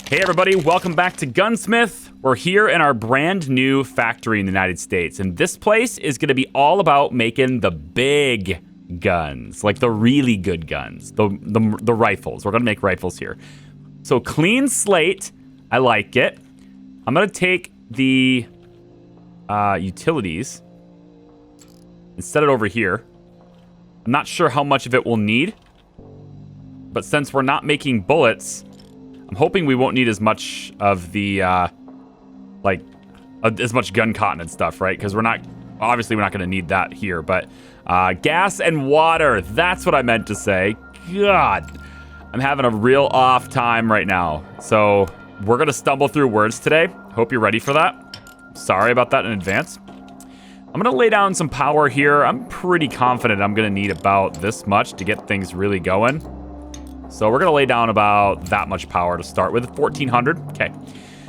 Hey everybody, welcome back to Gunsmith. We're here in our brand new factory in the United States, and this place is going to be all about making the big guns, like the really good guns, the rifles. We're going to make rifles here. So clean slate, I like it. I'm going to take the utilities and set it over here. I'm not sure how much of it we'll need, but since we're not making bullets, I'm hoping we won't need as much of the, as much gun cotton and stuff, right? Because we're not going to need that here. But gas and water, that's what I meant to say. God, I'm having a real off time right now. So we're going to stumble through words today. Hope you're ready for that. Sorry about that in advance. I'm going to lay down some power here. I'm pretty confident I'm going to need about this much to get things really going. So we're going to lay down about that much power to start with, 1400. Okay.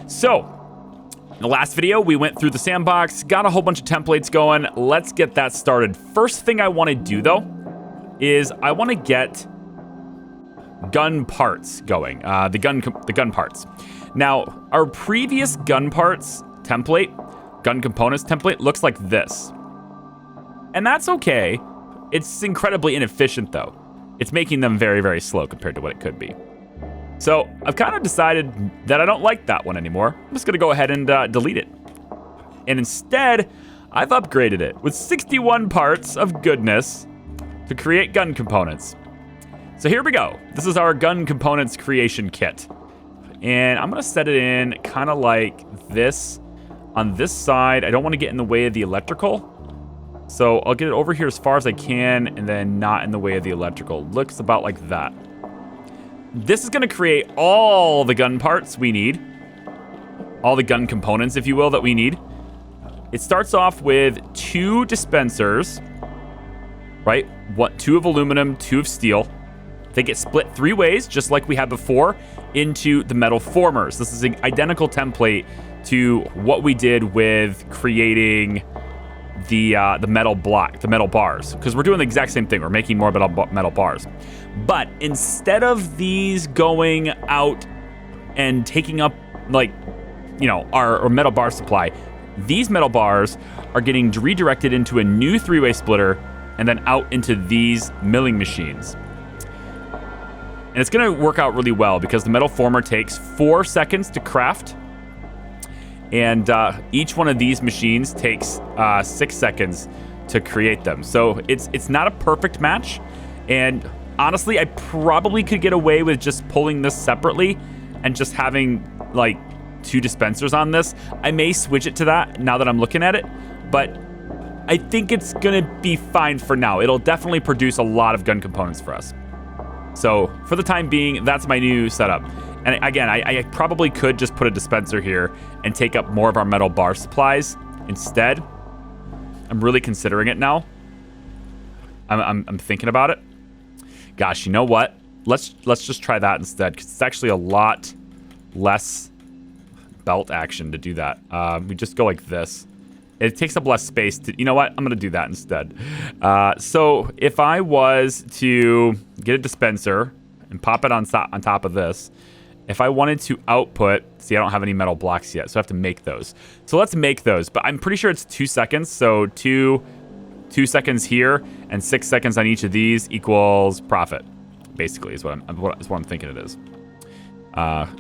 So in the last video, we went through the sandbox, got a whole bunch of templates going. Let's get that started. First thing I want to do, though, is I want to get gun parts going, the gun parts. Now, our previous gun parts template, gun components template, looks like this. And that's okay. It's incredibly inefficient, though. It's making them very, very slow compared to what it could be. So I've kind of decided that I don't like that one anymore. I'm just going to go ahead and delete it. And instead, I've upgraded it with 61 parts of goodness to create gun components. So here we go. This is our gun components creation kit. And I'm going to set it in kind of like this. On this side, I don't want to get in the way of the electrical. So I'll get it over here as far as I can and then not in the way of the electrical. Looks about like that. This is going to create all the gun parts we need. All the gun components, if you will, that we need. It starts off with 2 dispensers, right? 2 of aluminum, 2 of steel. They get split 3 ways, just like we had before, into the metal formers. This is an identical template to what we did with creating the metal block, the metal bars, because we're doing the exact same thing. We're making more metal bars. But instead of these going out and taking up, our metal bar supply, these metal bars are getting redirected into a new 3-way splitter and then out into these milling machines. And it's going to work out really well because the metal former takes 4 seconds to craft. And each one of these machines takes 6 seconds to create them. So it's not a perfect match. And honestly, I probably could get away with just pulling this separately and just having 2 dispensers on this. I may switch it to that now that I'm looking at it, but I think it's gonna be fine for now. It'll definitely produce a lot of gun components for us. So for the time being, that's my new setup. And again, I probably could just put a dispenser here and take up more of our metal bar supplies instead. I'm really considering it now. I'm thinking about it. Gosh, you know what? Let's just try that instead, because it's actually a lot less belt action to do that. We just go like this. It takes up less space to, you know what? I'm going to do that instead. So if I was to get a dispenser and pop it on top of this, if I wanted to output, see, I don't have any metal blocks yet, so I have to make those. So let's make those, but I'm pretty sure it's 2 seconds. So 2 seconds here and 6 seconds on each of these equals profit, basically, is what I'm thinking it is.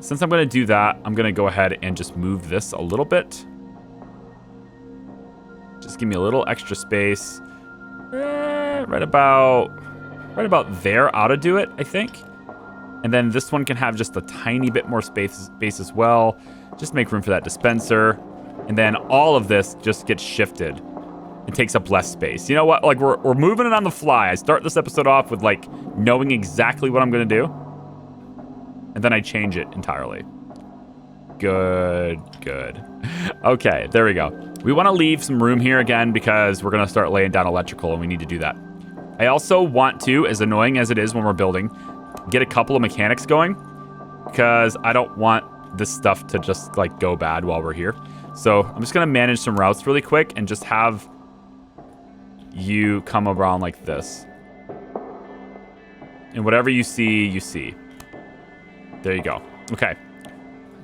Since I'm going to do that, I'm going to go ahead and just move this a little bit. Just give me a little extra space. Right about there ought to do it, I think. And then this one can have just a tiny bit more space as well. Just make room for that dispenser. And then all of this just gets shifted. It takes up less space. You know what? We're moving it on the fly. I start this episode off with knowing exactly what I'm going to do. And then I change it entirely. Good. Okay, there we go. We want to leave some room here again because we're going to start laying down electrical and we need to do that. I also want to, as annoying as it is when we're building, get a couple of mechanics going because I don't want this stuff to just go bad while we're here. So I'm just going to manage some routes really quick and just have you come around like this. And whatever you see, you see. There you go. Okay.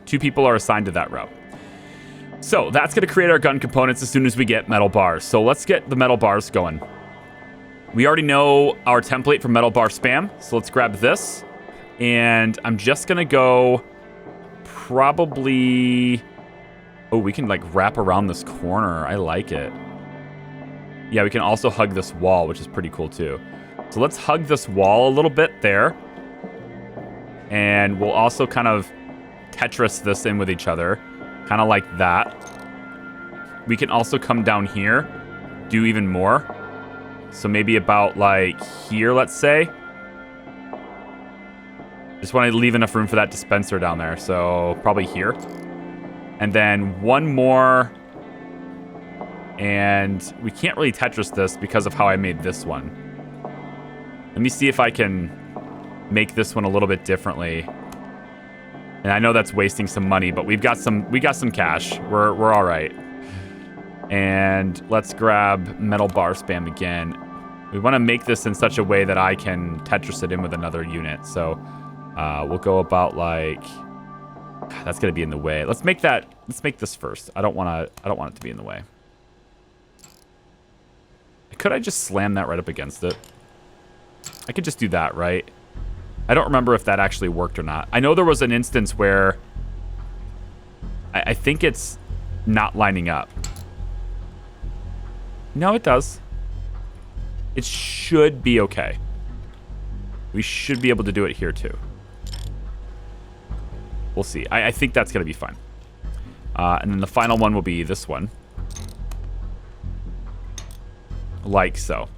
2 people are assigned to that route. So that's going to create our gun components as soon as we get metal bars. So let's get the metal bars going. We already know our template for metal bar spam. So let's grab this. And I'm just going to go probably... Oh, we can like wrap around this corner. I like it. Yeah, we can also hug this wall, which is pretty cool too. So let's hug this wall a little bit there. And we'll also kind of Tetris this in with each other. Kind of like that. We can also come down here, do even more. So maybe about like here, let's say. Just want to leave enough room for that dispenser down there. So probably here. And then one more. And we can't really Tetris this because of how I made this one. Let me see if I can make this one a little bit differently. And I know that's wasting some money, but we got some cash. We're all right. And let's grab metal bar spam again. We want to make this in such a way that I can Tetris it in with another unit. So we'll go about like that's gonna be in the way. Let's make this first. I don't want it to be in the way. Could I just slam that right up against it? I could just do that, right? I don't remember if that actually worked or not. I know there was an instance where I think it's not lining up. No, it does. It should be okay. We should be able to do it here too. We'll see. I think that's going to be fine. And then the final one will be this one. Like so.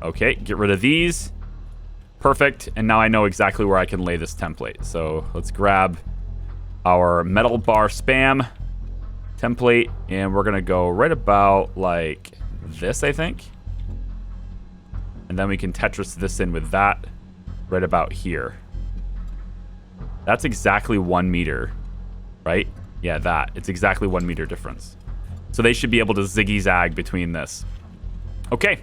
Okay, get rid of these. Perfect. And now I know exactly where I can lay this template. So let's grab our metal bar spam template. And we're going to go right about like this, I think. And then we can Tetris this in with that right about here. That's exactly 1 meter, right? Yeah, that. It's exactly 1 meter difference. So they should be able to ziggy-zag between this. Okay.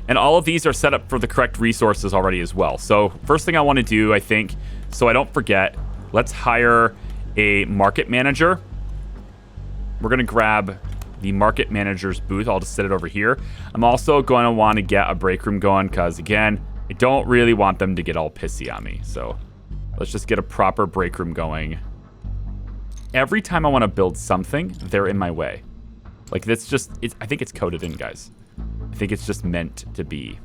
And all of these are set up for the correct resources already as well. So first thing I want to do, I think, so I don't forget, let's hire a market manager. We're going to grab the market manager's booth. I'll just set it over here. I'm also going to want to get a break room going because, again, I don't really want them to get all pissy on me. So let's just get a proper break room going. Every time I want to build something, they're in my way. Like, that's just, I think it's coded in, guys. I think it's just meant to be.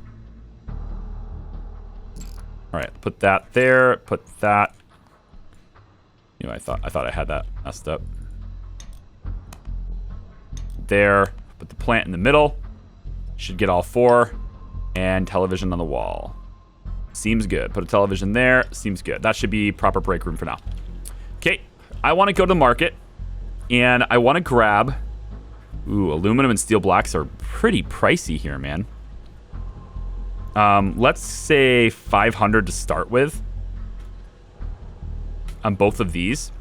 All right, put that there. Put that. You know, I thought I had that messed up. There. Put the plant in the middle. Should get all 4. And television on the wall. Seems good. Put a television there. Seems good. That should be proper break room for now. Okay. I want to go to the market. And I want to grab... Ooh, aluminum and steel blocks are pretty pricey here, man. Let's say 500 to start with. On both of these.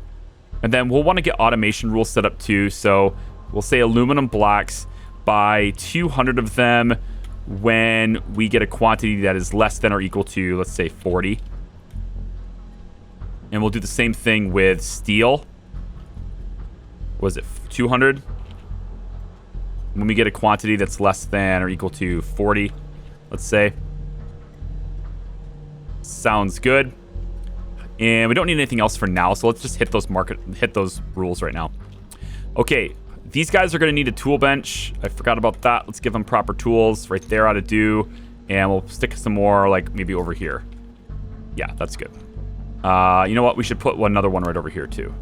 And then we'll want to get automation rules set up too. So we'll say aluminum blocks, buy 200 of them when we get a quantity that is less than or equal to, let's say, 40. And we'll do the same thing with steel. Was it 200? When we get a quantity that's less than or equal to 40, let's say. Sounds good. And we don't need anything else for now, so let's just hit those rules right now. Okay, these guys are going to need a tool bench. I forgot about that. Let's give them proper tools. Right there ought to do. And we'll stick some more, like, maybe over here. Yeah, that's good. You know what? We should put another one right over here, too.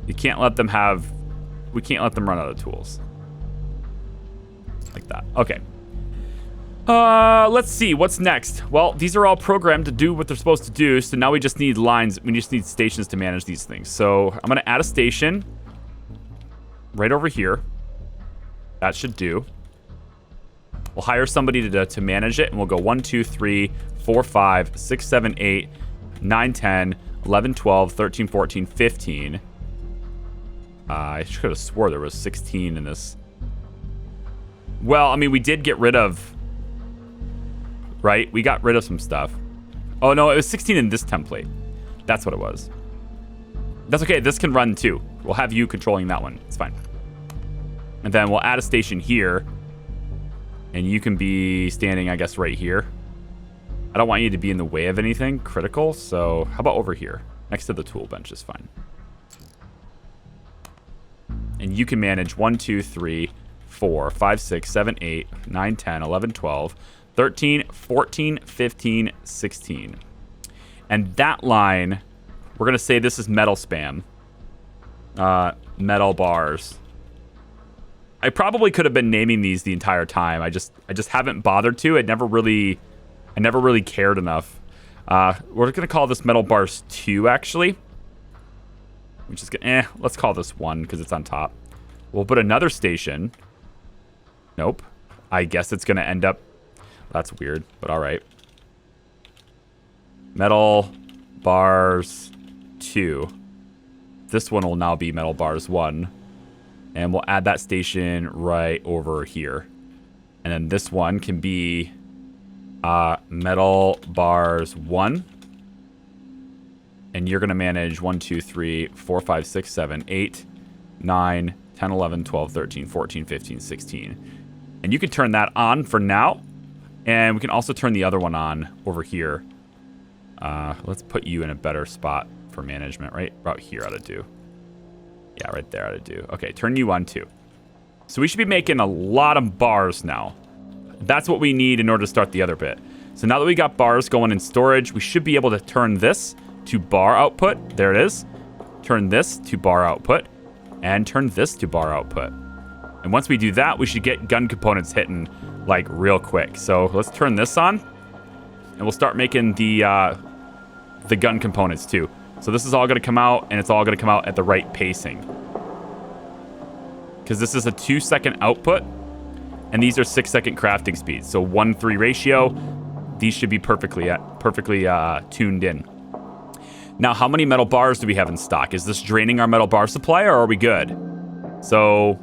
We can't let them run out of tools. Like that. Okay. Let's see. What's next? Well, these are all programmed to do what they're supposed to do. So now we just need lines. We just need stations to manage these things. So I'm going to add a station right over here. That should do. We'll hire somebody to manage it. And we'll go 1, 2, 3, 4, 5, 6, 7, 8, 9, 10, 11, 12, 13, 14, 15. I should have swore there was 16 in this. Well, I mean, we did get rid of... Right? We got rid of some stuff. Oh, no, it was 16 in this template. That's what it was. That's okay. This can run too. We'll have you controlling that one. It's fine. And then we'll add a station here. And you can be standing, I guess, right here. I don't want you to be in the way of anything critical. So how about over here? Next to the tool bench is fine. And you can manage 1, 2, 3, 4, 5, 6, 7, 8, 9, 10, 11, 12, 13, 14, 15, 16. And that line, we're going to say this is metal spam. Metal bars. I probably could have been naming these the entire time. I just haven't bothered to. I never really cared enough. We're going to call this metal bars 2, actually. Which is good. Let's call this 1 because it's on top. We'll put another station. Nope. I guess it's going to end up... That's weird, but all right. Metal bars 2. This one will now be metal bars 1. And we'll add that station right over here. And then this one can be metal bars 1. And you're going to manage 1, 2, 3, 4, 5, 6, 7, 8, 9, 10, 11, 12, 13, 14, 15, 16. And you can turn that on for now. And we can also turn the other one on over here. Let's put you in a better spot for management, right? About here ought to do. Yeah, right there ought to do. Okay, turn you on too. So we should be making a lot of bars now. That's what we need in order to start the other bit. So now that we got bars going in storage, we should be able to turn this to bar output. There it is. Turn this to bar output. And turn this to bar output. And once we do that, we should get gun components hitting like real quick. So let's turn this on. And we'll start making the gun components too. So this is all going to come out, and it's all going to come out at the right pacing. Because this is a 2-second output, and these are 6-second crafting speeds. So 1-3 ratio. These should be perfectly tuned in. Now, how many metal bars do we have in stock? Is this draining our metal bar supply, or are we good? So,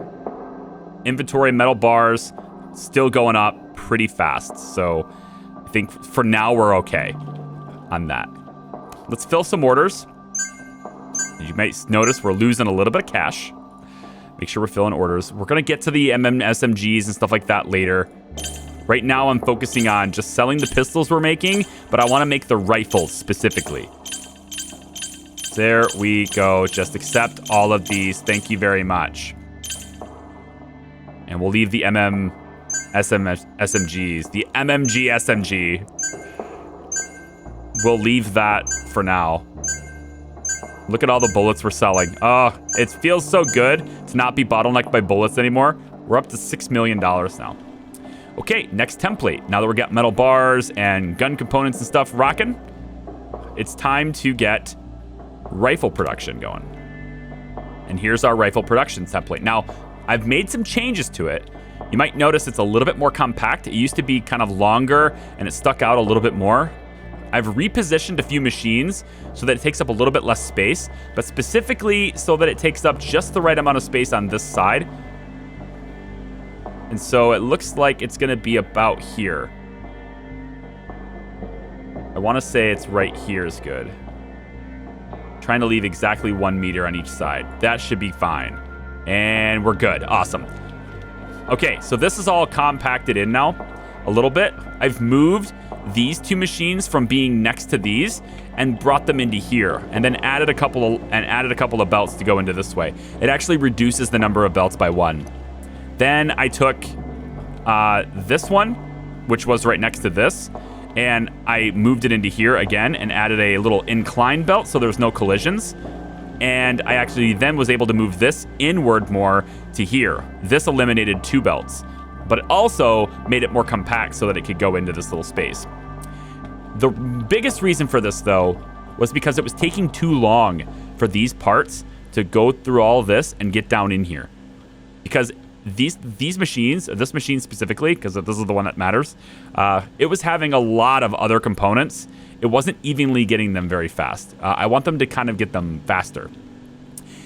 inventory metal bars still going up pretty fast. So, I think for now we're okay on that. Let's fill some orders. As you might notice, we're losing a little bit of cash. Make sure we're filling orders. We're going to get to the SMGs and stuff like that later. Right now, I'm focusing on just selling the pistols we're making, but I want to make the rifles specifically. There we go. Just accept all of these. Thank you very much. And we'll leave the SMGs. The MMG SMG. We'll leave that for now. Look at all the bullets we're selling. Oh, it feels so good to not be bottlenecked by bullets anymore. We're up to $6 million now. Okay, next template. Now that we got metal bars and gun components and stuff rocking, it's time to get rifle production going. And here's our rifle production template. Now, I've made some changes to it. You might notice it's a little bit more compact. It used to be kind of longer and it stuck out a little bit more. I've repositioned a few machines so that it takes up a little bit less space, but specifically so that it takes up just the right amount of space on this side. And so it looks like it's going to be about here. I want to say it's right here is good. Trying to leave exactly 1 meter on each side. That should be fine. And we're good. Awesome. Okay, so this is all compacted in now a little bit. I've moved these two machines from being next to these and brought them into here, and then added a couple of belts to go into this way. It actually reduces the number of belts by 1. Then I took this one, which was right next to this, and I moved it into here again and added a little incline belt so there's no collisions. And I actually then was able to move this inward more to here. This eliminated 2 belts, but it also made it more compact so that it could go into this little space. The biggest reason for this, though, was because it was taking too long for these parts to go through all this and get down in here. Because these machines, this machine specifically, because this is the one that matters, it was having a lot of other components. It wasn't evenly getting them very fast. I want them to kind of get them faster.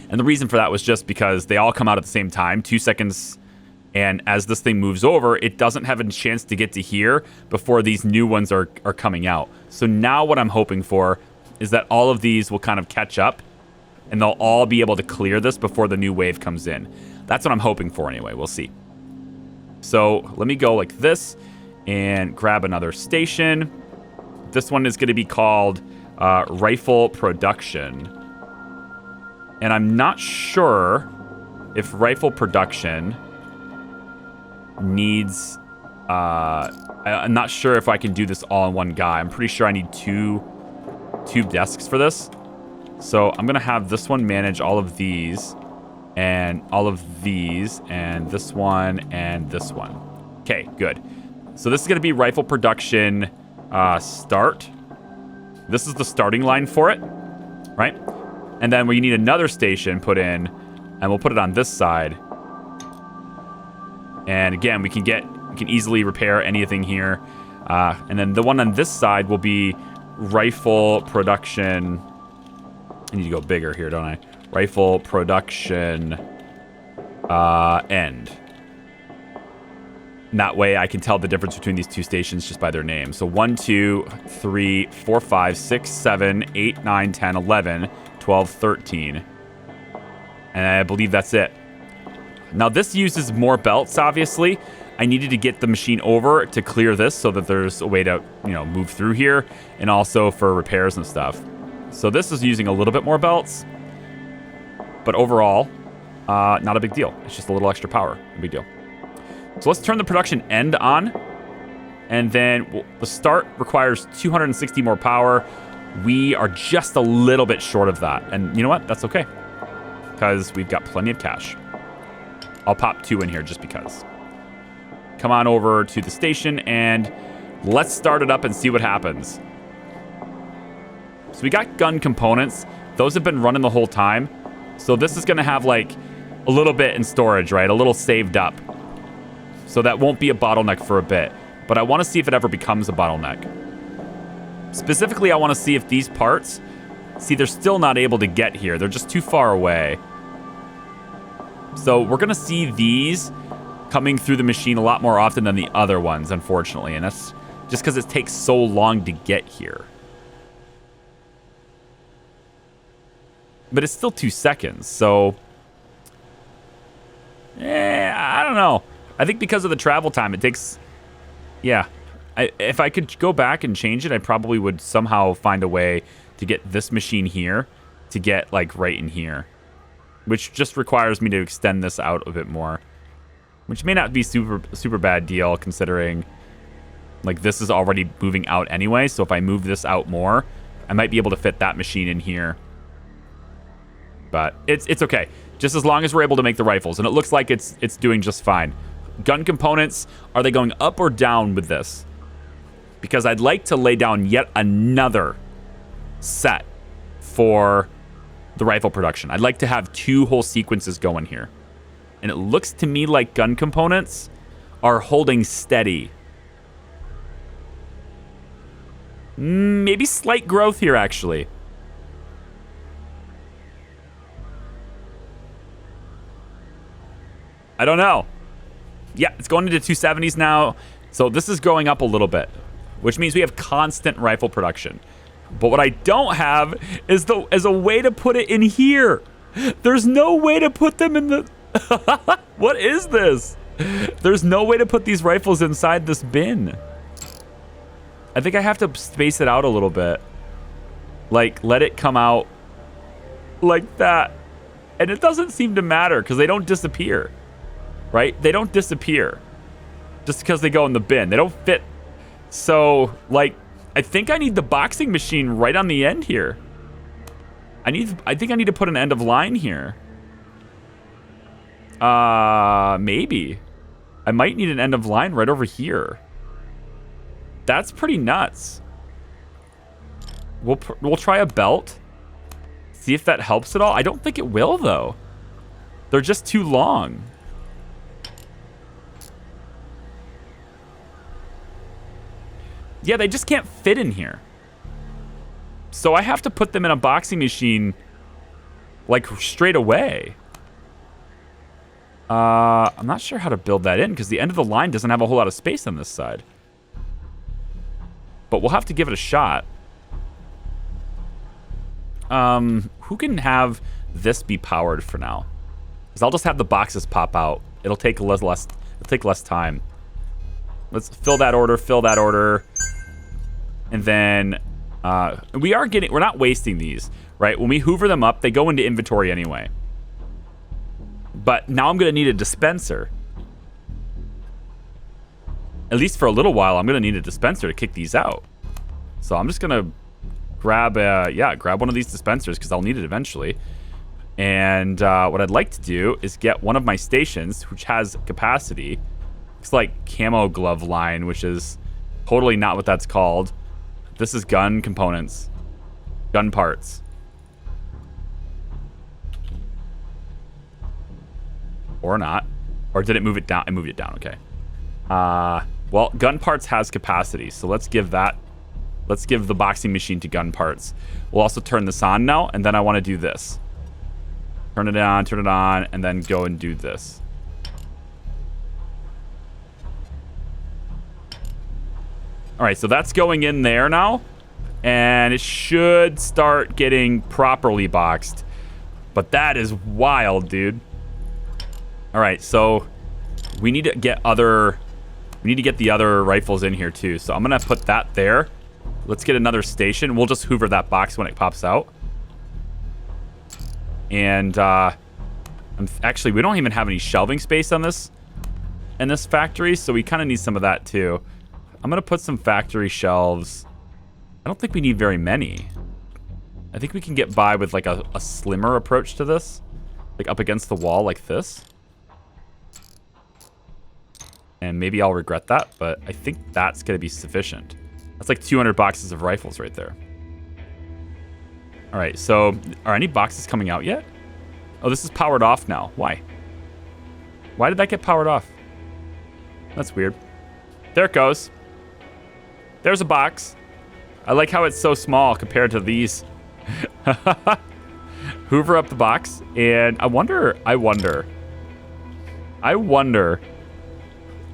And the reason for that was just because they all come out at the same time, 2 seconds. And as this thing moves over, it doesn't have a chance to get to here before these new ones are coming out. So now what I'm hoping for is that all of these will kind of catch up And they'll all be able to clear this before the new wave comes in. That's what I'm hoping for anyway. We'll see. So let me go like this and grab another station. This one is going to be called Rifle Production. And I'm not sure if Rifle Production needs... I'm not sure if I can do this all in one guy. I'm pretty sure I need two desks for this. So I'm going to have this one manage all of these and all of these and this one and this one. Okay, good. So this is going to be Rifle Production start. This is the starting line for it, right? And then we need another station put in, and we'll put it on this side. And again, we can easily repair anything here. And then the one on this side will be Rifle Production. I need to go bigger here, don't I? Rifle Production end. And that way I can tell the difference between these two stations just by their name. So 1, 2, 3, 4, 5, 6, 7, 8, 9, 10, 11, 12, 13. And I believe that's it. Now this uses more belts, obviously. I needed to get the machine over to clear this so that there's a way to, move through here, and also for repairs and stuff. So this is using a little bit more belts, but overall, not a big deal. It's just a little extra power. No big deal. So let's turn the production end on, and then the start requires 260 more power. We are just a little bit short of that, and you know what? That's okay, because we've got plenty of cash. I'll pop 2 in here just because. Come on over to the station, and let's start it up and see what happens. So we got gun components. Those have been running the whole time. So this is going to have like a little bit in storage, right? A little saved up. So that won't be a bottleneck for a bit. But I want to see if it ever becomes a bottleneck. Specifically, I want to see if these parts... See, they're still not able to get here. They're just too far away. So we're going to see these coming through the machine a lot more often than the other ones, unfortunately. And that's just because it takes so long to get here. But it's still 2 seconds, so... I don't know. I think because of the travel time, it takes... Yeah. If I could go back and change it, I probably would somehow find a way to get this machine here to get, like, right in here. Which just requires me to extend this out a bit more. Which may not be super bad deal, considering, like, this is already moving out anyway. So if I move this out more, I might be able to fit that machine in here. But it's okay. Just as long as we're able to make the rifles. And it looks like it's doing just fine. Gun components, are they going up or down with this? Because I'd like to lay down yet another set for the rifle production. I'd like to have 2 whole sequences going here. And it looks to me like gun components are holding steady. Maybe slight growth here, actually. I don't know. Yeah, it's going into 270s now. So this is growing up a little bit, which means we have constant rifle production. But what I don't have is a way to put it in here. There's no way to put them in the... What is this? There's no way to put these rifles inside this bin. I think I have to space it out a little bit. Like, let it come out like that. And it doesn't seem to matter because they don't disappear. Right? They don't disappear just because they go in the bin. They don't fit. So, like, I think I need the boxing machine right on the end here. I think I need to put an end of line here. Maybe. I might need an end of line right over here. That's pretty nuts. We'll try a belt. See if that helps at all. I don't think it will, though. They're just too long. Yeah, they just can't fit in here. So I have to put them in a boxing machine, like, straight away. I'm not sure how to build that in, because the end of the line doesn't have a whole lot of space on this side. But we'll have to give it a shot. Who can have this be powered for now? Because I'll just have the boxes pop out. It'll take less time. Let's fill that order. And then we're not wasting these, right? When we hoover them up, they go into inventory anyway. But now I'm going to need a dispenser. At least for a little while, I'm going to need a dispenser to kick these out. So I'm just going to grab one of these dispensers because I'll need it eventually. And what I'd like to do is get one of my stations, which has capacity. It's like camo glove line, which is totally not what that's called. This is gun components, gun parts. Or not. Or did it move it down? I moved it down, okay. Well, gun parts has capacity, so let's give the boxing machine to gun parts. We'll also turn this on now, and then I want to do this. Turn it on, and then go and do this. All right, so that's going in there now, and it should start getting properly boxed. But that is wild, dude. All right, so we need to get the other rifles in here too. So I'm gonna put that there. Let's get another station. We'll just hoover that box when it pops out. And actually, we don't even have any shelving space on this in this factory, so we kind of need some of that too. I'm gonna put some factory shelves. I don't think we need very many. I think we can get by with like a slimmer approach to this, like up against the wall like this. And maybe I'll regret that, but I think that's going to be sufficient. That's like 200 boxes of rifles right there. All right, so are any boxes coming out yet? Oh, this is powered off now. Why? Why did that get powered off? That's weird. There it goes. There's a box. I like how it's so small compared to these. Hoover up the box, and I wonder.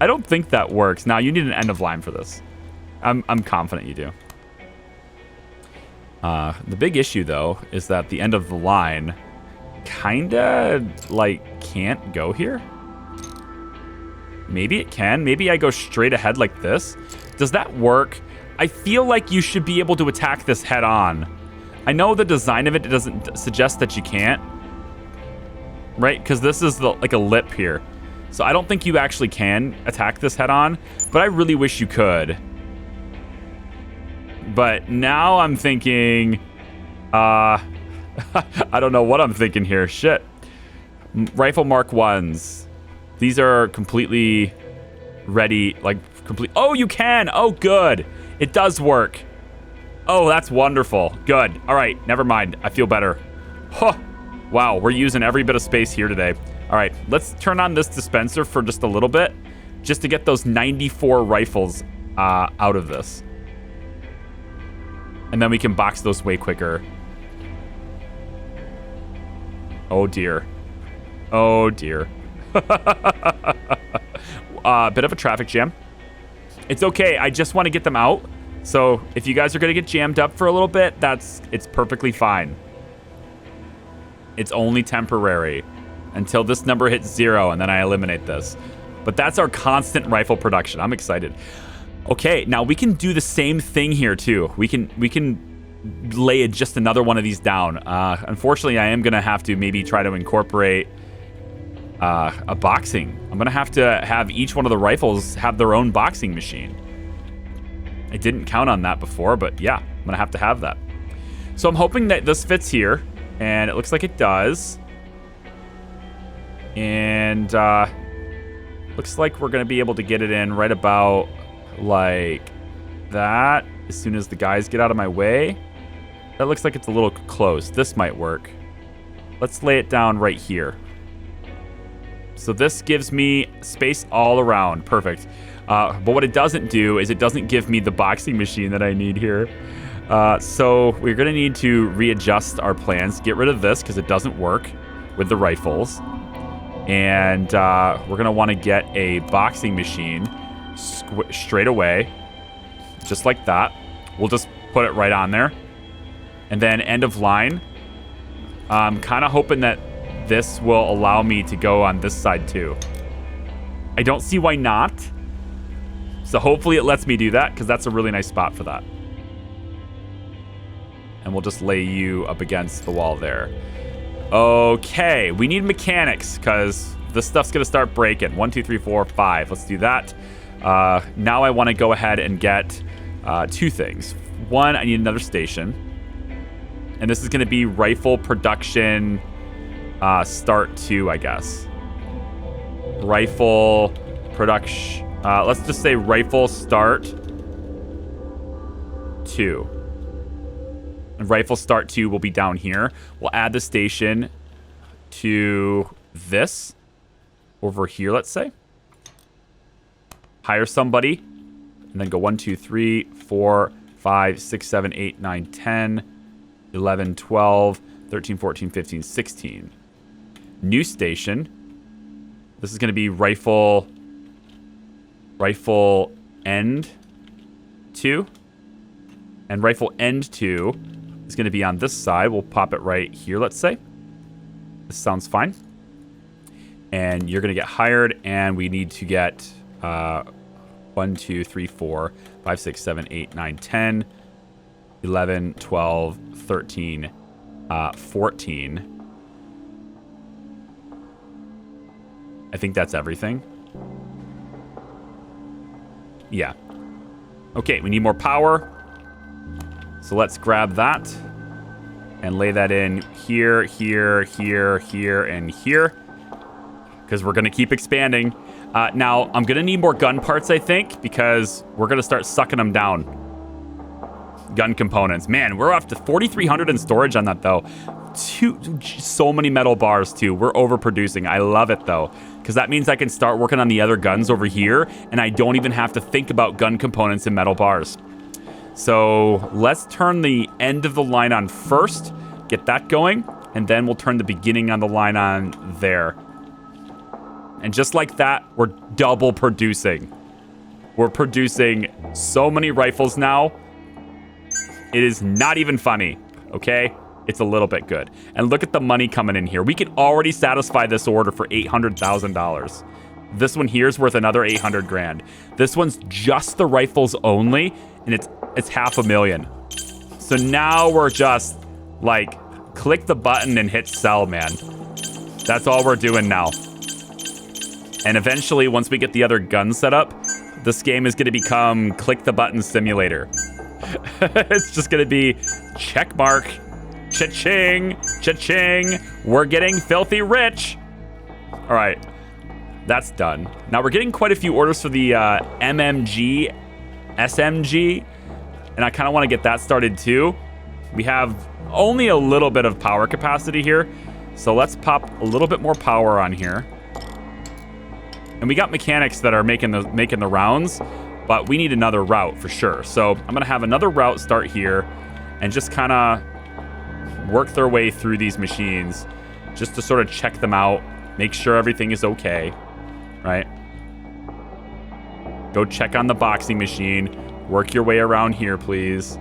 I don't think that works. Now, you need an end of line for this. I'm confident you do. The big issue, though, is that the end of the line kinda, like, can't go here. Maybe it can. Maybe I go straight ahead like this. Does that work? I feel like you should be able to attack this head on. I know the design of it doesn't suggest that you can't. Right? Because this is like a lip here. So I don't think you actually can attack this head on, but I really wish you could. But now I'm thinking, I don't know what I'm thinking here. Shit. Rifle Mark 1s. These are completely ready, like complete. Oh, you can. Oh, good. It does work. Oh, that's wonderful. Good. All right. Never mind. I feel better. Huh. Wow. We're using every bit of space here today. All right, let's turn on this dispenser for just a little bit, just to get those 94 rifles out of this. And then we can box those way quicker. Oh, dear. Oh, dear. Bit of a traffic jam. It's okay. I just want to get them out. So if you guys are going to get jammed up for a little bit, it's perfectly fine. It's only temporary. Until this number hits 0, and then I eliminate this. But that's our constant rifle production. I'm excited. Okay, now we can do the same thing here too. We can lay just another one of these down. Unfortunately, I am gonna have to maybe try to incorporate a boxing. I'm gonna have to have each one of the rifles have their own boxing machine. I didn't count on that before, but yeah, I'm gonna have to have that. So I'm hoping that this fits here, and it looks like it does. And looks like we're going to be able to get it in right about like that as soon as the guys get out of my way. That looks like it's a little close. This might work. Let's lay it down right here. So this gives me space all around. Perfect. But what it doesn't do is it doesn't give me the boxing machine that I need here. So we're going to need to readjust our plans. Get rid of this because it doesn't work with the rifles. And we're going to want to get a boxing machine straight away. Just like that. We'll just put it right on there. And then end of line. I'm kind of hoping that this will allow me to go on this side too. I don't see why not. So hopefully it lets me do that, because that's a really nice spot for that. And we'll just lay you up against the wall there. Okay, we need mechanics, because this stuff's going to start breaking. 1, 2, 3, 4, 5. Let's do that. Now I want to go ahead and get 2 things. One, I need another station. And this is going to be rifle production start 2, I guess. Rifle production. Let's just say rifle start 2. And rifle start 2 will be down here. We'll add the station to this over here, let's say. Hire somebody. And then go 1, 2, 3, 4, 5, 6, 7, 8, 9, 10, 11, 12, 13, 14, 15, 16. New station. This is going to be rifle end 2. And rifle end 2 is going to be on this side. We'll pop it right here, let's say. This sounds fine. And you're going to get hired, and we need to get 1, 2, 3, 4, 5, 6, 7, 8, 9, 10, 11, 12, 13, 14. I think that's everything. Yeah. Okay, we need more power. So let's grab that and lay that in here, here, here, here, and here. Because we're going to keep expanding. Now, I'm going to need more gun parts, I think, because we're going to start sucking them down. Gun components. Man, we're up to 4,300 in storage on that, though. So many metal bars, too. We're overproducing. I love it, though, because that means I can start working on the other guns over here, and I don't even have to think about gun components and metal bars. So let's turn the end of the line on first, get that going, and then we'll turn the beginning on the line on there. And just like that, we're double producing. We're producing so many rifles now. It is not even funny, okay? It's a little bit good. And look at the money coming in here. We can already satisfy this order for $800,000. This one here is worth another 800 grand. This one's just the rifles only, and it's $500,000. So now we're just like, click the button and hit sell, man. That's all we're doing now. And eventually, once we get the other guns set up, this game is going to become click the button simulator. It's just going to be check mark, cha-ching, cha-ching. We're getting filthy rich. All right, that's done. Now we're getting quite a few orders for the MMG SMG, and I kind of want to get that started too. We have only a little bit of power capacity here, so let's pop a little bit more power on here. And we got mechanics that are making the rounds, but we need another route for sure. So I'm going to have another route start here and just kind of work their way through these machines just to sort of check them out, make sure everything is okay, right? Go check on the boxing machine. Work your way around here, please.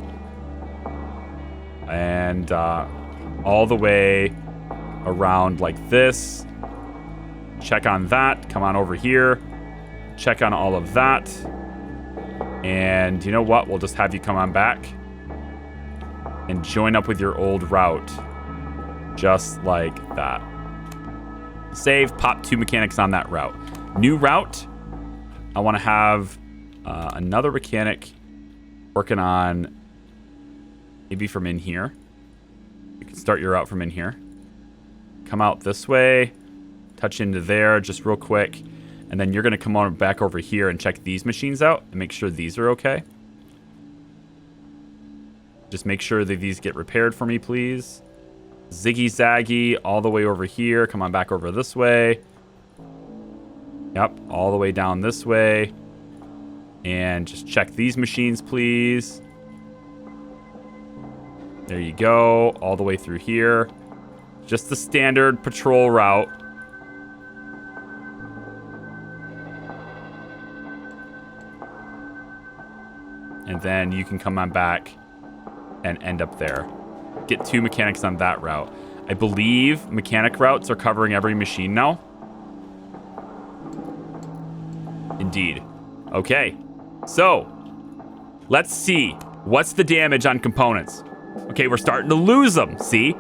And all the way around like this. Check on that. Come on over here. Check on all of that. And you know what? We'll just have you come on back and join up with your old route. Just like that. Save. Pop 2 mechanics on that route. New route. I want to have another mechanic working on maybe from in here. You can start your route from in here. Come out this way. Touch into there just real quick. And then you're going to come on back over here and check these machines out and make sure these are okay. Just make sure that these get repaired for me, please. Ziggy zaggy all the way over here. Come on back over this way. Yep, all the way down this way. And just check these machines, please. There you go. All the way through here. Just the standard patrol route. And then you can come on back and end up there. get 2 mechanics on that route. I believe mechanic routes are covering every machine now. Indeed. Okay. So, let's see. What's the damage on components? Okay, we're starting to lose them. See?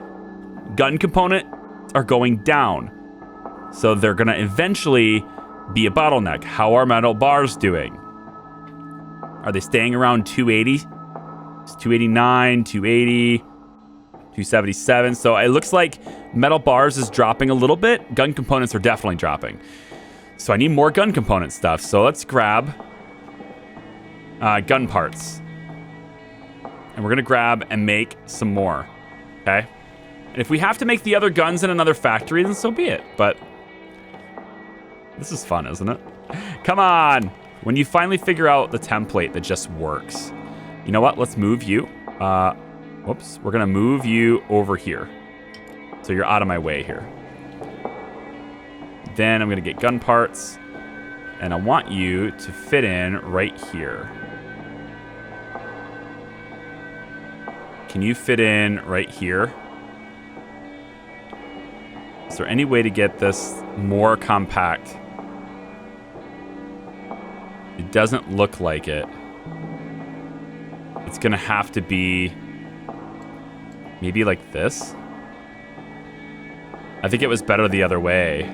Gun components are going down. So they're going to eventually be a bottleneck. How are metal bars doing? Are they staying around 280? It's 289, 280, 277. So it looks like metal bars is dropping a little bit. Gun components are definitely dropping. So I need more gun component stuff. So let's grab gun parts. And we're going to grab and make some more. Okay? And if we have to make the other guns in another factory, then so be it. But this is fun, isn't it? Come on. When you finally figure out the template that just works. You know what? Let's move you. Whoops. We're going to move you over here. So you're out of my way here. Then I'm going to get gun parts. And I want you to fit in right here. Can you fit in right here? Is there any way to get this more compact? It doesn't look like it. It's gonna have to be maybe like this. I think it was better the other way.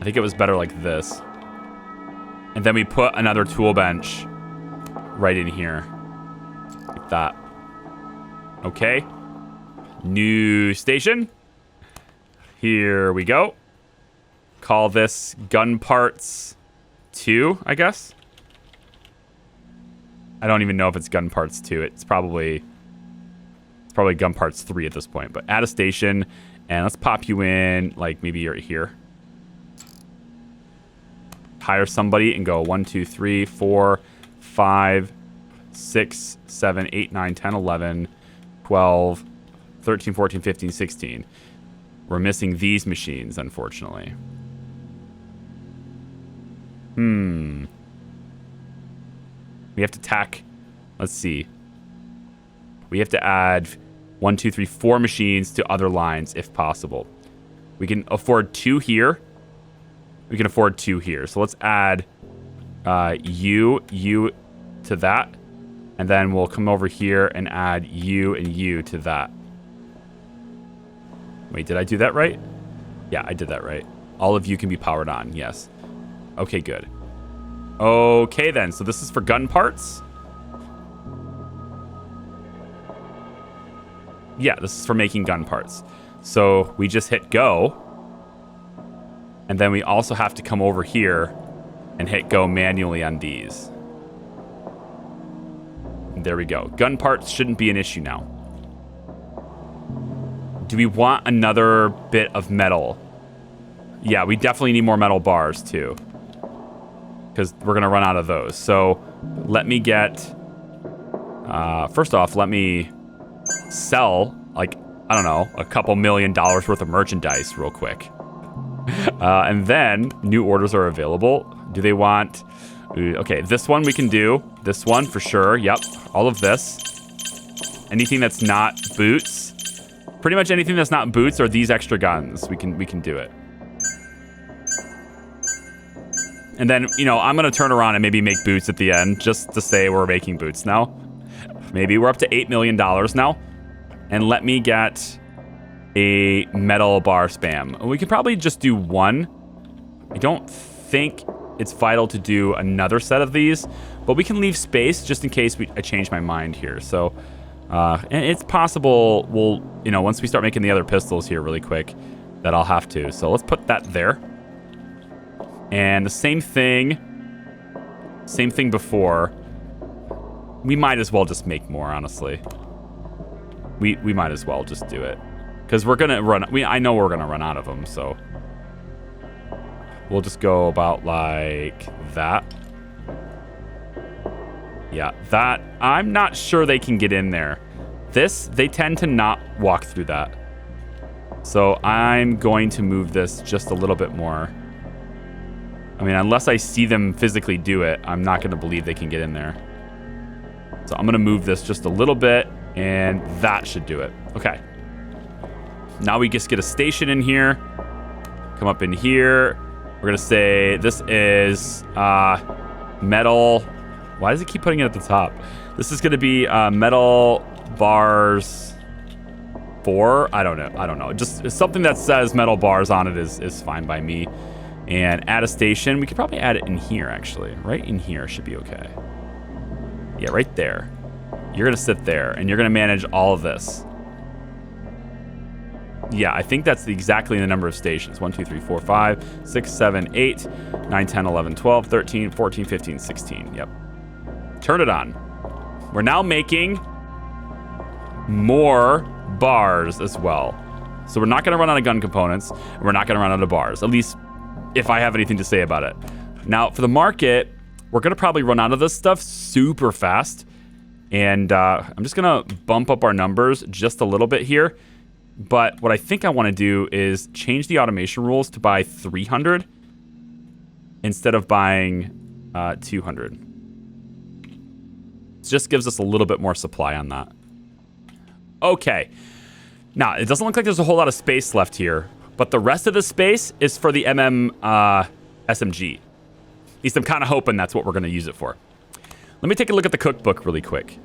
I think it was better like this. And then we put another tool bench right in here. Like that. Okay. New station. Here we go. Call this gun parts 2, I guess. I don't even know if it's gun parts 2. It's probably gun parts 3 at this point. But add a station, and let's pop you in, like maybe you're here. Hire somebody and go 1, 2, 3, 4, 5, 6, 7, 8, 9, 10, 11, 12, 13, 14, 15, 16. We're missing these machines, unfortunately. We have to tack. Let's see. We have to add 1, 2, 3, 4 machines to other lines if possible. We can afford 2 here. We can afford 2 here. So let's add you to that. And then we'll come over here and add you and you to that. Wait, did I do that right? Yeah, I did that right. All of you can be powered on, yes. Okay, good. Okay, then. So this is for gun parts. Yeah, this is for making gun parts. So we just hit go. And then we also have to come over here and hit go manually on these. There we go. Gun parts shouldn't be an issue now. Do we want another bit of metal? Yeah, we definitely need more metal bars too. Because we're going to run out of those. So let me get... first off, let me sell, like, I don't know, a couple $1 million worth of merchandise real quick. And then new orders are available. Do they want... Okay, this one we can do. This one for sure. Yep. All of this. Anything that's not boots. Pretty much anything that's not boots or these extra guns. We can do it. And then, you know, I'm going to turn around and maybe make boots at the end just to say we're making boots now. Maybe we're up to $8 million now. And let me get a metal bar spam. We could probably just do 1. I don't think it's vital to do another set of these, but we can leave space just in case I change my mind here. So, and it's possible we'll, you know, once we start making the other pistols here really quick, that I'll have to. So let's put that there. And the same thing before. We might as well just make more, honestly. We might as well just do it. Because we're going to run... I know we're going to run out of them, so... We'll just go about like that. Yeah, that... I'm not sure they can get in there. This, they tend to not walk through that. So I'm going to move this just a little bit more. I mean, unless I see them physically do it, I'm not going to believe they can get in there. So I'm going to move this just a little bit. And that should do it. Okay. Now we just get a station in here. Come up in here. We're going to say this is metal. Why does it keep putting it at the top? This is going to be metal bars 4. I don't know. Just something that says metal bars on it is fine by me. And add a station. We could probably add it in here, actually. Right in here should be okay. Yeah, right there. You're going to sit there, and you're going to manage all of this. Yeah, I think that's exactly the number of stations. 1, 2, 3, 4, 5, 6, 7, 8, 9, 10, 11, 12, 13, 14, 15, 16. Yep. Turn it on. We're now making more bars as well. So we're not going to run out of gun components, and we're not going to run out of bars, at least if I have anything to say about it. Now, for the market, we're going to probably run out of this stuff super fast. And I'm just going to bump up our numbers just a little bit here. But what I think I want to do is change the automation rules to buy 300 instead of buying 200. It just gives us a little bit more supply on that. Okay. Now, it doesn't look like there's a whole lot of space left here, but the rest of the space is for the SMG. At least I'm kind of hoping that's what we're going to use it for. Let me take a look at the cookbook really quick.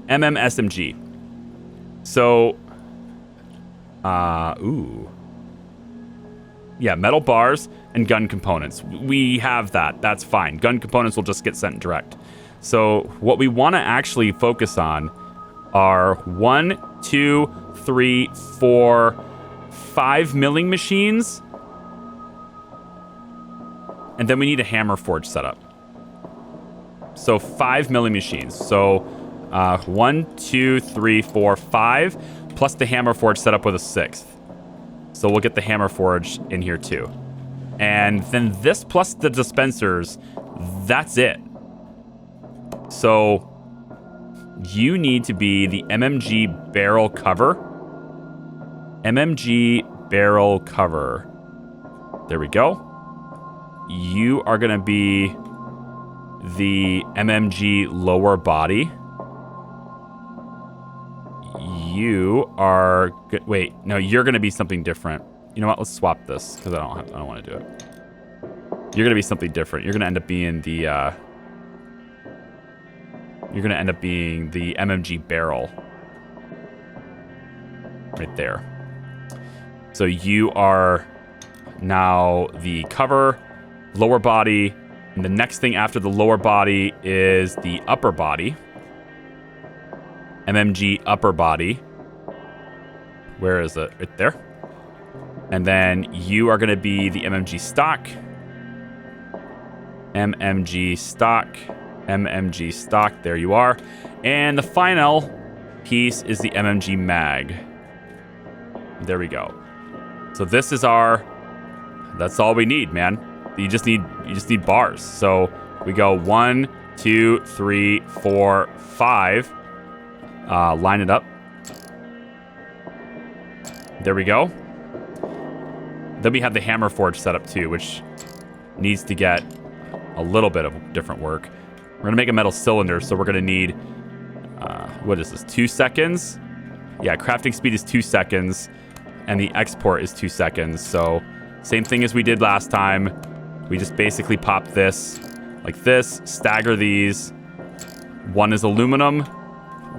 SMG. So, ooh. Yeah, metal bars and gun components. We have that. That's fine. Gun components will just get sent direct. So what we want to actually focus on are 1, 2, 3, 4, 5 milling machines. And then we need a hammer forge setup. So 5 milling machines. So 1, 2, 3, 4, 5, plus the hammer forge set up with a 6th. So we'll get the hammer forge in here too. And then this plus the dispensers, that's it. So you need to be the MMG barrel cover. MMG barrel cover. There we go. You are going to be the MMG lower body. You are good. Wait, no, you're going to be something different. You know what? Let's swap this because I don't want to do it. You're going to be something different. You're going to end up being the MMG barrel. Right there. So you are now the cover, lower body, and the next thing after the lower body is the upper body. MMG upper body. Where is it? Right there. And then you are going to be the MMG stock. MMG stock. MMG stock. There you are. And the final piece is the MMG mag. There we go. So this is that's all we need, man. You just need bars. So we go 1, 2, 3, 4, 5. Line it up. There we go. Then we have the hammer forge set up too, which needs to get a little bit of different work. We're gonna make a metal cylinder, so we're gonna need what is this? 2 seconds? Yeah, crafting speed is 2 seconds, and the export is 2 seconds. So same thing as we did last time. We just basically pop this like this, stagger these. 1 is aluminum,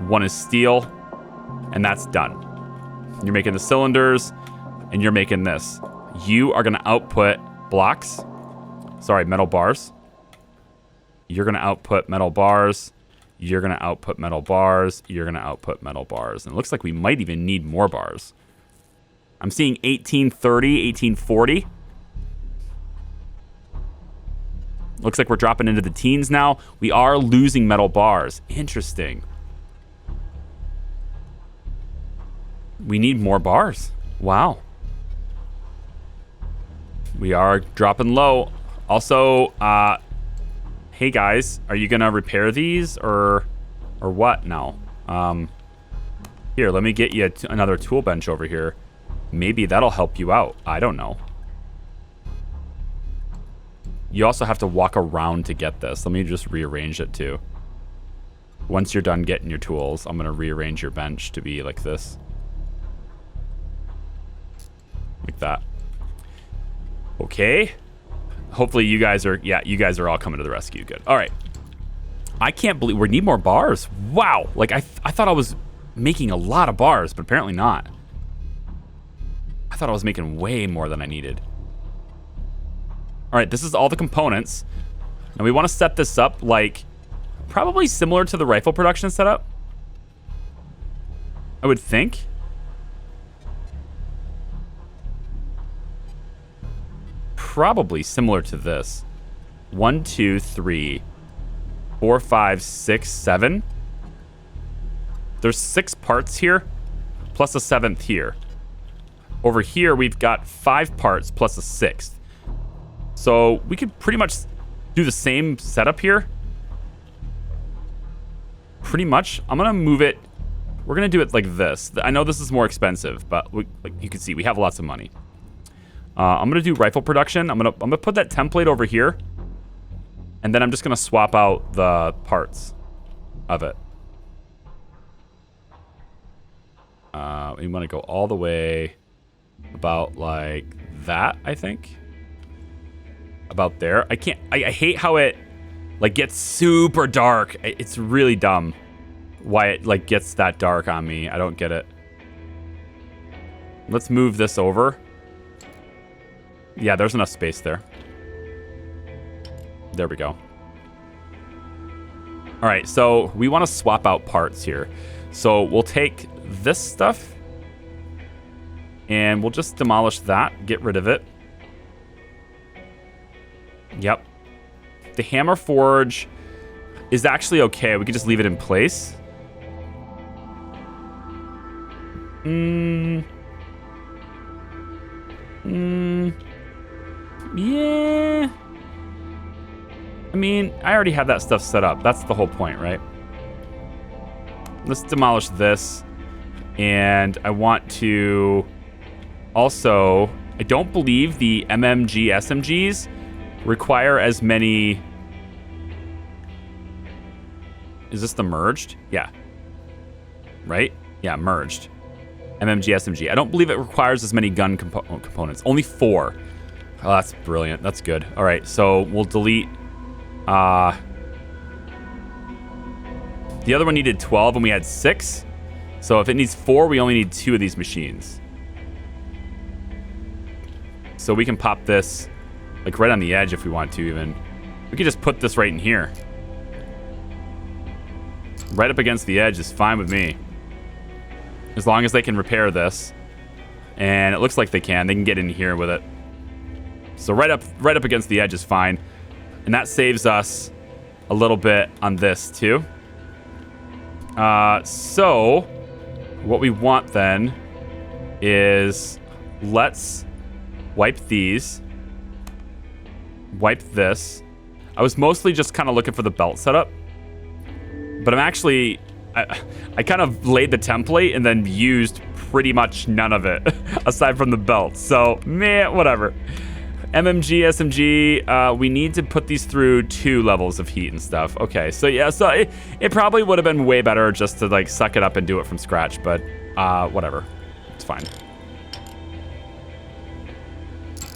1 is steel, and that's done. You're making the cylinders, and you're making this. You are going to output blocks. Sorry, metal bars. You're going to output metal bars. You're going to output metal bars. You're going to output metal bars. And it looks like we might even need more bars. I'm seeing 1830, 1840. Looks like we're dropping into the teens now. We are losing metal bars. Interesting. We need more bars. Wow. We are dropping low. Also, hey guys, are you gonna repair these or what now? Here, let me get you another tool bench over here. Maybe that'll help you out. I don't know. You also have to walk around to get this. Let me just rearrange it too. Once you're done getting your tools, I'm going to rearrange your bench to be like this. Like that. Okay. Hopefully you guys are, yeah, you guys are all coming to the rescue. Good. All right. I can't believe we need more bars. Wow. Like I thought I was making a lot of bars, but apparently not. I thought I was making way more than I needed. All right, this is all the components. And we want to set this up like probably similar to the rifle production setup. I would think. Probably similar to this. 1, 2, 3, 4, 5, 6, 7. There's 6 parts here, plus a 7th here. Over here, we've got 5 parts plus a 6th. So we could pretty much do the same setup here. Pretty much. I'm going to move it. We're going to do it like this. I know this is more expensive, but like you can see, we have lots of money. I'm going to do rifle production. I'm going to put that template over here. And then I'm just going to swap out the parts of it. We want to go all the way about like that, I think. About there. I hate how it like gets super dark. It's really dumb why it like gets that dark on me. I don't get it. Let's move this over. Yeah, there's enough space there. There we go. All right, so we want to swap out parts here. So we'll take this stuff and we'll just demolish that, get rid of it. Yep. The hammer forge is actually okay. We could just leave it in place. Yeah. I mean, I already have that stuff set up. That's the whole point, right? Let's demolish this. And I want to also, I don't believe the MMG SMGs require as many. Is this the merged? Yeah. Right? Yeah, merged. MMG SMG. I don't believe it requires as many gun components. Only 4. Oh, that's brilliant. That's good. All right, so we'll delete. The other one needed 12 and we had 6. So if it needs 4, we only need 2 of these machines. So we can pop this like right on the edge if we want to even. We could just put this right in here. Right up against the edge is fine with me. As long as they can repair this. And it looks like they can get in here with it. So right up against the edge is fine. And that saves us a little bit on this too. So what we want then is let's wipe these. Wipe this. I was mostly just kind of looking for the belt setup. But I'm actually... I kind of laid the template and then used pretty much none of it aside from the belt. So, meh, whatever. MMG, SMG, we need to put these through 2 levels of heat and stuff. Okay, so yeah, so it probably would have been way better just to like suck it up and do it from scratch, but whatever. It's fine.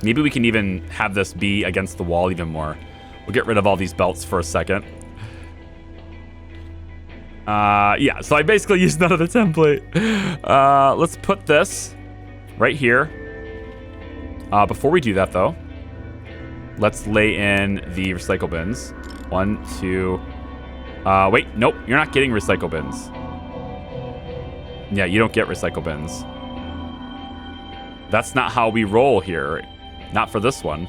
Maybe we can even have this be against the wall even more. We'll get rid of all these belts for a second. Yeah, so I basically used none of the template. Let's put this right here. Before we do that, though, let's lay in the recycle bins. 1, 2... wait, nope, you're not getting recycle bins. Yeah, you don't get recycle bins. That's not how we roll here. Not for this one.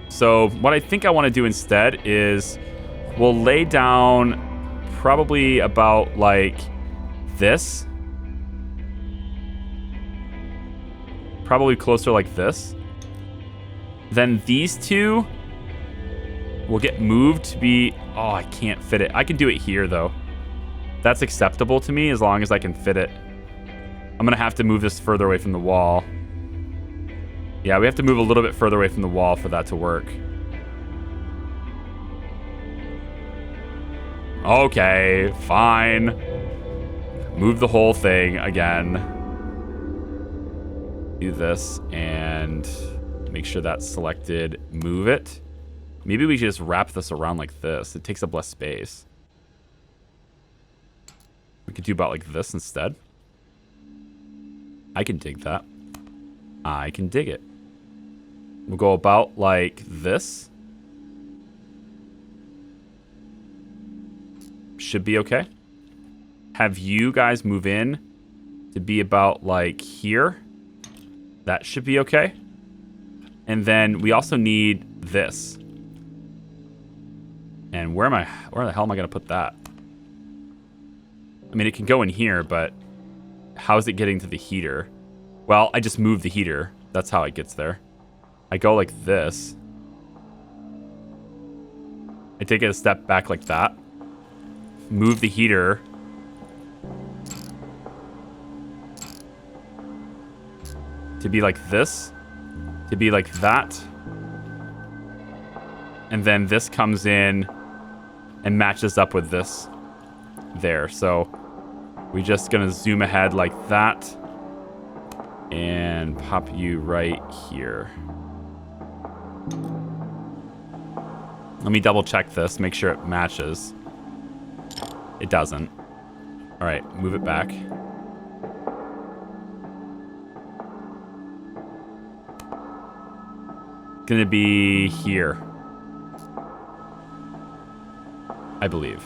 So what I think I want to do instead is... we'll lay down probably about like this. Probably closer like this. Then these 2 will get moved to be... oh, I can't fit it. I can do it here though. That's acceptable to me as long as I can fit it. I'm going to have to move this further away from the wall. Yeah, we have to move a little bit further away from the wall for that to work. Okay, fine. Move the whole thing again. Do this and make sure that's selected. Move it. Maybe we should just wrap this around like this. It takes up less space. We could do about like this instead. I can dig that. I can dig it. We'll go about like this. Should be okay. Have you guys move in to be about like here. That should be okay. And then we also need this. And where the hell am I going to put that? I mean, it can go in here, but how is it getting to the heater? Well, I just move the heater. That's how it gets there. I go like this. I take it a step back like that. Move the heater. To be like this. To be like that. And then this comes in and matches up with this there. So we're just going to zoom ahead like that and pop you right here. Let me double check this, make sure it matches. It doesn't. All right, move it back. Gonna be here, I believe.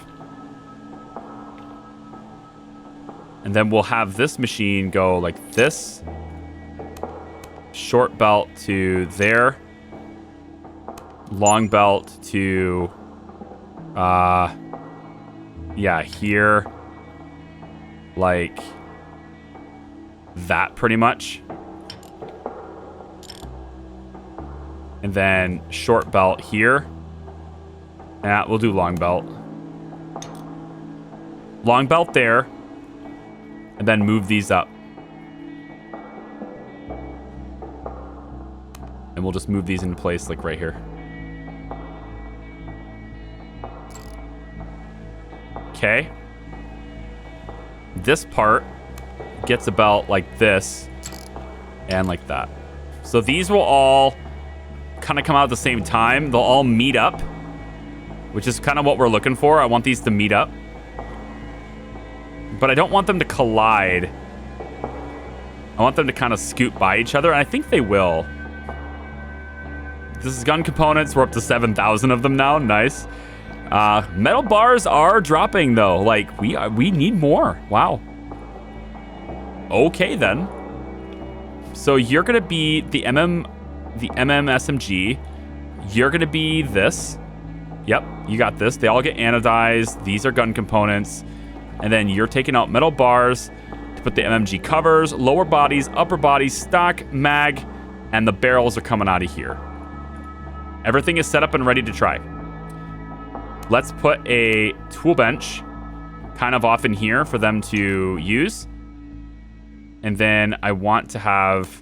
And then we'll have this machine go like this. Short belt to there. Long belt to, yeah, here. Like that pretty much. And then short belt here. Yeah, we'll do long belt. Long belt there. And then move these up. And we'll just move these into place like right here. Okay. This part gets about like this and like that. So these will all kind of come out at the same time. They'll all meet up, which is kind of what we're looking for. I want these to meet up, but I don't want them to collide. I want them to kind of scoot by each other, and I think they will. This is gun components. We're up to 7,000 of them now. Nice. Metal bars are dropping though. Like we need more. Wow. Okay then. So you're gonna be the MM SMG. You're gonna be this. Yep, you got this. They all get anodized. These are gun components. And then you're taking out metal bars to put the MMG covers, lower bodies, upper bodies, stock, mag, and the barrels are coming out of here. Everything is set up and ready to try. Let's put a tool bench kind of off in here for them to use. And then I want to have...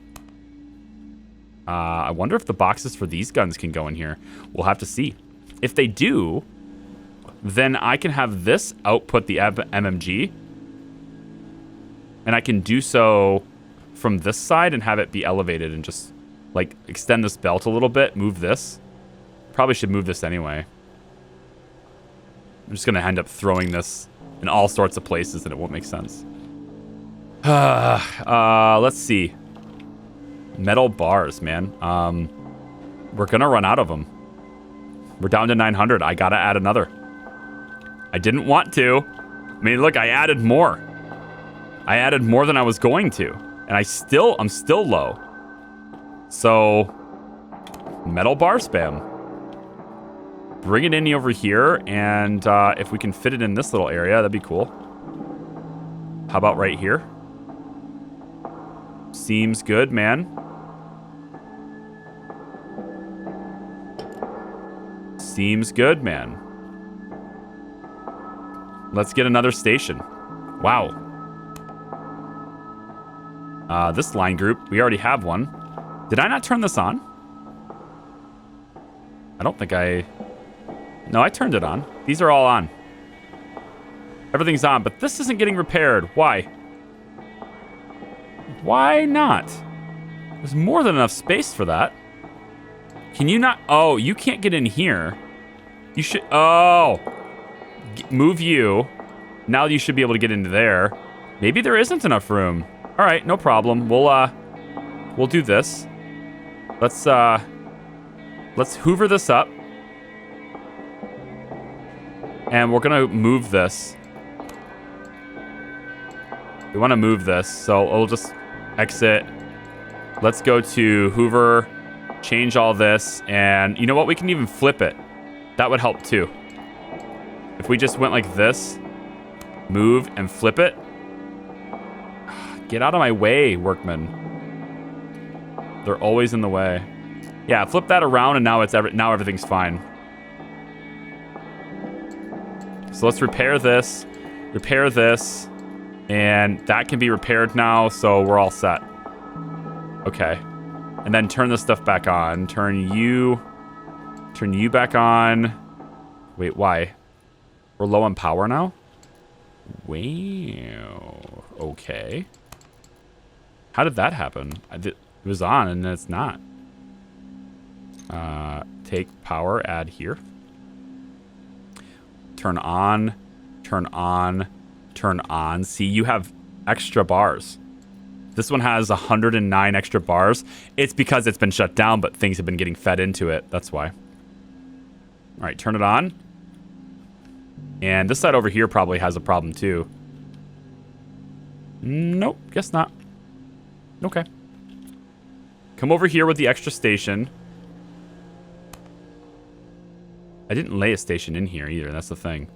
I wonder if the boxes for these guns can go in here. We'll have to see. If they do, then I can have this output the MMG. And I can do so from this side and have it be elevated and just like extend this belt a little bit, move this. Probably should move this anyway. I'm just going to end up throwing this in all sorts of places and it won't make sense. Let's see. Metal bars, man. We're going to run out of them. We're down to 900. I got to add another. I didn't want to. I mean, look, I added more. I added more than I was going to. And I'm still low. So, metal bar spam. Bring it in over here, and if we can fit it in this little area, that'd be cool. How about right here? Seems good, man. Seems good, man. Let's get another station. Wow. This line group, we already have one. Did I not turn this on? I don't think I... No, I turned it on. These are all on. Everything's on, but this isn't getting repaired. Why? Why not? There's more than enough space for that. Can you not? Oh, you can't get in here. You should. Oh. Move you. Now you should be able to get into there. Maybe there isn't enough room. All right, no problem. We'll do this. Let's hoover this up. And we're gonna move this. We want to move this, so we'll just exit. Let's go to Hoover, change all this, and you know what? We can even flip it. That would help too. If we just went like this, move and flip it. Get out of my way, workmen. They're always in the way. Yeah, flip that around, and now now everything's fine. So let's repair this, and that can be repaired now, so we're all set. Okay. And then turn this stuff back on. Turn you back on. Wait, why? We're low on power now? Wow. Okay. How did that happen? It was on and then it's not. Take power, add here. Turn on, turn on, turn on. See, you have extra bars. This one has 109 extra bars. It's because it's been shut down, but things have been getting fed into it. That's why. All right, turn it on. And this side over here probably has a problem too. Nope, guess not. Okay. Come over here with the extra station. I didn't lay a station in here either. That's the thing.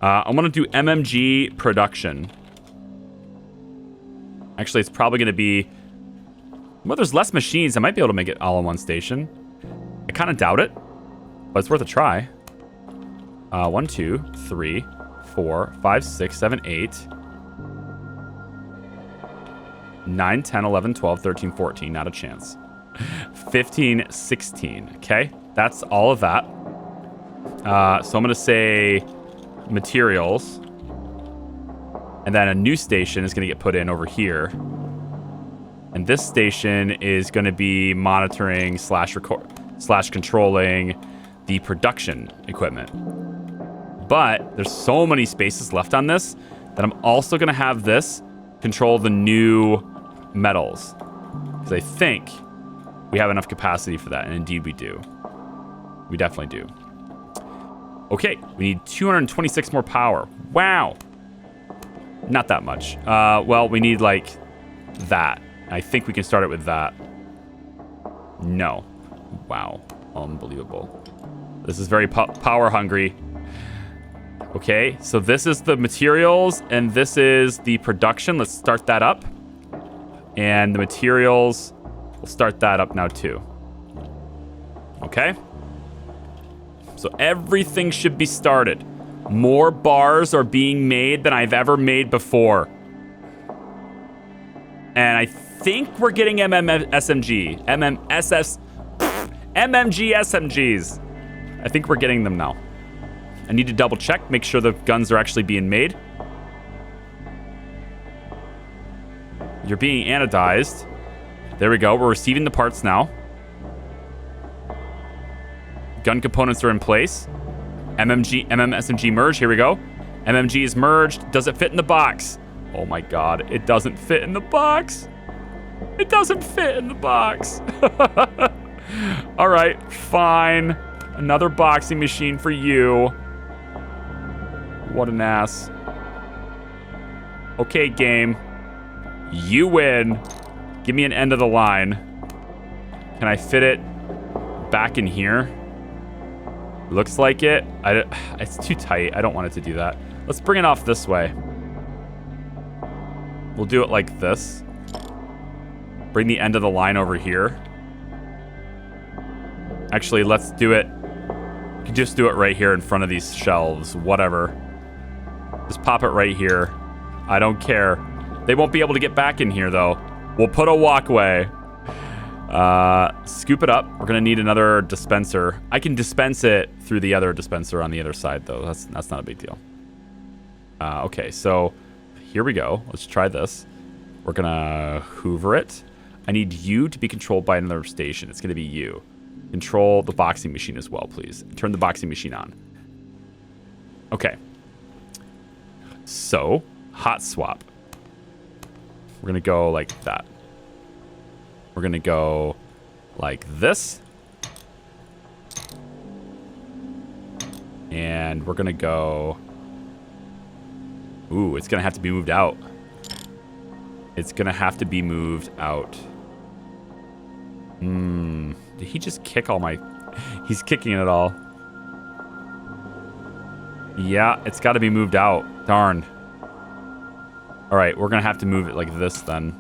I want to do MMG production. Actually, it's probably going to be... Well, there's less machines. I might be able to make it all in one station. I kind of doubt it, but it's worth a try. 1, 2, 3, 4, 5, 6, 7, 8, 9, 10, 11, 12, 13, 14. Not a chance. 15, 16. Okay, that's all of that. So I'm going to say materials. And then a new station is going to get put in over here. And this station is going to be monitoring / controlling the production equipment. But there's so many spaces left on this that I'm also going to have this control the new metals. Because I think we have enough capacity for that. And indeed we do. We definitely do. Okay, we need 226 more power. Wow. Not that much. Well, we need like that. I think we can start it with that. No. Wow. Unbelievable. This is very power hungry. Okay, so this is the materials and this is the production. Let's start that up. And the materials, we'll start that up now too. Okay. So everything should be started. More bars are being made than I've ever made before. And I think we're getting MMG SMGs. I think we're getting them now. I need to double check, make sure the guns are actually being made. You're being anodized. There we go. We're receiving the parts now. Gun components are in place. SMG merge. Here we go. MMG is merged. Does it fit in the box? Oh my god. It doesn't fit in the box. It doesn't fit in the box. All right. Fine. Another boxing machine for you. What an ass. Okay, game. You win. Give me an end of the line. Can I fit it back in here? Looks like it. It's too tight. I don't want it to do that. Let's bring it off this way. We'll do it like this. Bring the end of the line over here. Actually, let's do it. You can just do it right here in front of these shelves. Whatever. Just pop it right here. I don't care. They won't be able to get back in here, though. We'll put a walkway. Scoop it up. We're gonna need another dispenser. I can dispense it through the other dispenser on the other side, though. That's not a big deal. Okay, so here we go. Let's try this. We're gonna hoover it. I need you to be controlled by another station. It's gonna be you. Control the boxing machine as well, please. Turn the boxing machine on. Okay. So, hot swap. We're gonna go like that. We're gonna go like this. And we're gonna go... Ooh, it's gonna have to be moved out. It's gonna have to be moved out. Did he just kick all my... He's kicking it all. Yeah, it's gotta be moved out. Darn. Alright, we're gonna have to move it like this then.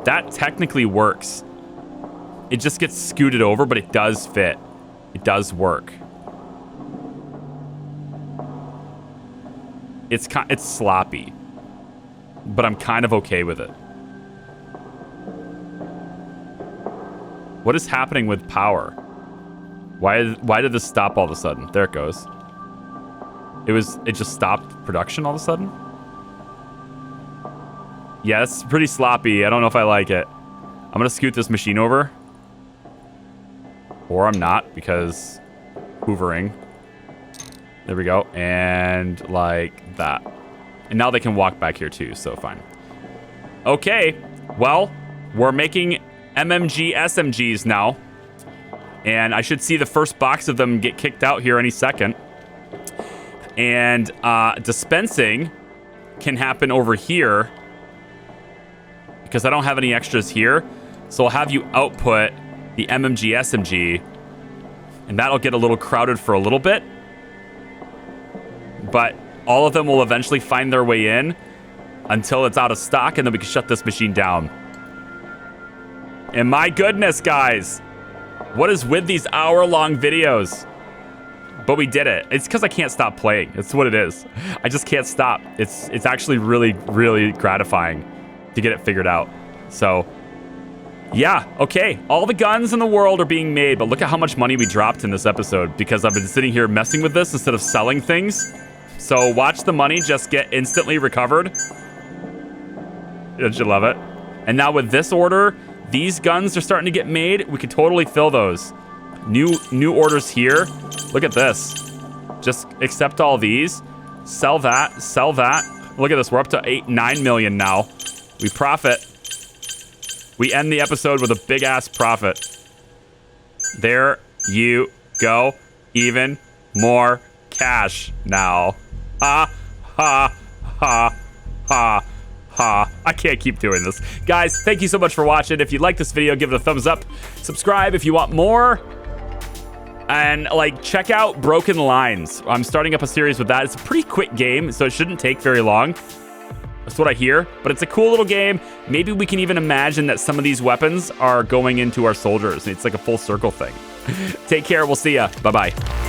That technically works. It just gets scooted over, but it does fit. It does work. It's sloppy, but I'm kind of okay with it. What is happening with power? Why did this stop all of a sudden? There it goes. It just stopped production all of a sudden? Yeah, it's pretty sloppy. I don't know if I like it. I'm gonna scoot this machine over. Or I'm not, because hoovering. There we go. And like that. And now they can walk back here too, so fine. Okay, well, we're making MMG SMGs now. And I should see the first box of them get kicked out here any second. And dispensing can happen over here, because I don't have any extras here. So I'll have you output the MMG SMG, and that'll get a little crowded for a little bit. But all of them will eventually find their way in until it's out of stock, and then we can shut this machine down. And my goodness, guys, what is with these hour-long videos? But we did it. It's because I can't stop playing. That's what it is. I just can't stop. It's actually really, really gratifying to get it figured out. So, yeah, okay. All the guns in the world are being made, but look at how much money we dropped in this episode because I've been sitting here messing with this instead of selling things. So watch the money just get instantly recovered. Don't you love it? And now with this order, these guns are starting to get made. We could totally fill those. New orders here. Look at this. Just accept all these. Sell that. Sell that. Look at this. We're up to 9 million now. We profit. We end the episode with a big-ass profit. There you go. Even more cash now. Ha, ha, ha, ha, ha. I can't keep doing this. Guys, thank you so much for watching. If you like this video, give it a thumbs up. Subscribe if you want more. And, like, check out Broken Lines. I'm starting up a series with that. It's a pretty quick game, so it shouldn't take very long. That's what I hear. But it's a cool little game. Maybe we can even imagine that some of these weapons are going into our soldiers. It's like a full circle thing. Take care. We'll see ya. Bye-bye.